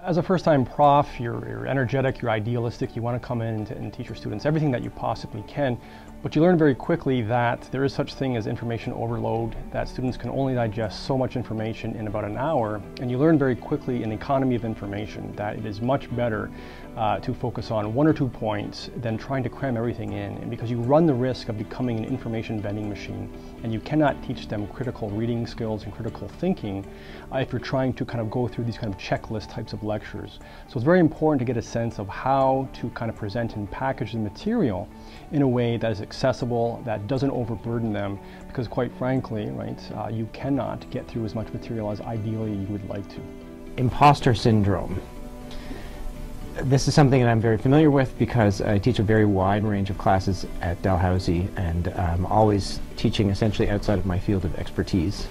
As a first-time prof, you're energetic, you're idealistic, you want to come in and teach your students everything that you possibly can, but you learn very quickly that there is such thing as information overload, that students can only digest so much information in about an hour, and you learn very quickly an economy of information, that it is much better to focus on one or two points than trying to cram everything in, and because you run the risk of becoming an information vending machine, and you cannot teach them critical reading skills and critical thinking if you're trying to kind of go through these kind of checklist types of lectures. So it's very important to get a sense of how to kind of present and package the material in a way that is accessible, that doesn't overburden them, because quite frankly, right, you cannot get through as much material as ideally you would like to. Imposter syndrome. This is something that I'm very familiar with because I teach a very wide range of classes at Dalhousie, and I'm always teaching essentially outside of my field of expertise.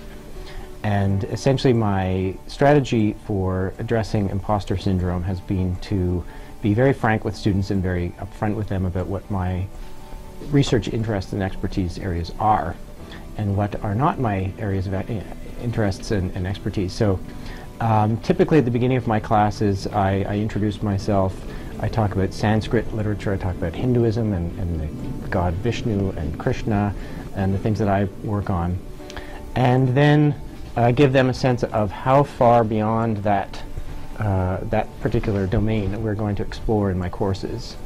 And essentially my strategy for addressing imposter syndrome has been to be very frank with students and very upfront with them about what my research interests and expertise areas are and what are not my areas of interests and expertise. So typically at the beginning of my classes I introduce myself, I talk about Sanskrit literature, I talk about Hinduism and the god Vishnu and Krishna and the things that I work on, and then give them a sense of how far beyond that particular domain that we're going to explore in my courses,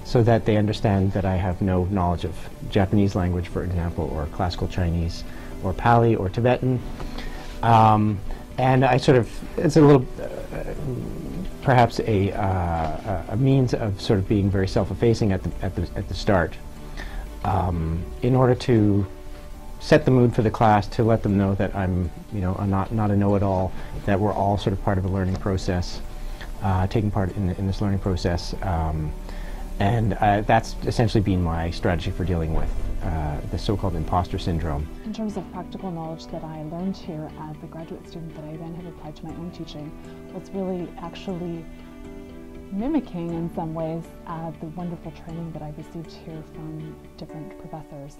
so that they understand that I have no knowledge of Japanese language, for example, or classical Chinese, or Pali, or Tibetan. And I sort of, it's a little, perhaps a means of sort of being very self-effacing at the start, in order to set the mood for the class, to let them know that I'm not a know-it-all, that we're all sort of part of a learning process, taking part in this learning process, and that's essentially been my strategy for dealing with the so-called imposter syndrome. In terms of practical knowledge that I learned here as a graduate student that I then have applied to my own teaching, was really actually mimicking in some ways the wonderful training that I received here from different professors.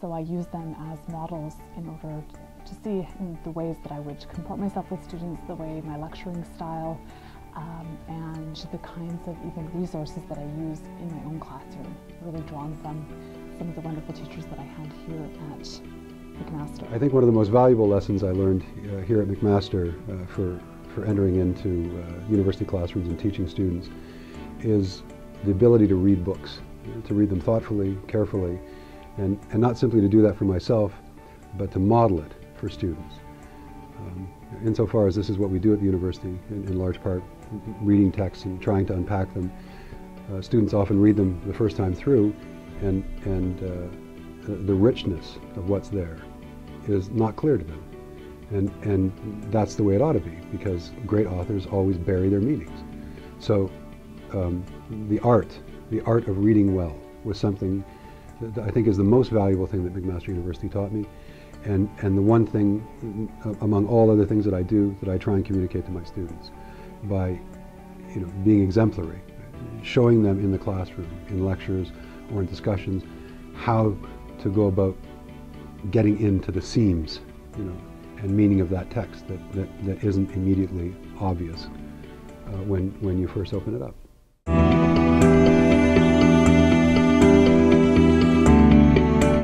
So I use them as models in order to see in the ways that I would comport myself with students, the way my lecturing style, and the kinds of even resources that I use in my own classroom, really drawn from some of the wonderful teachers that I had here at McMaster. I think one of the most valuable lessons I learned here at McMaster for entering into university classrooms and teaching students is the ability to read books, to read them thoughtfully, carefully, and not simply to do that for myself, but to model it for students. Insofar as this is what we do at the university, in large part, reading texts and trying to unpack them, students often read them the first time through, and the richness of what's there is not clear to them. And that's the way it ought to be, because great authors always bury their meanings. So the art of reading well was something that I think is the most valuable thing that McMaster University taught me, and the one thing among all other things that I do that I try and communicate to my students by being exemplary, showing them in the classroom, in lectures or in discussions, how to go about getting into the seams and meaning of that text that isn't immediately obvious when you first open it up.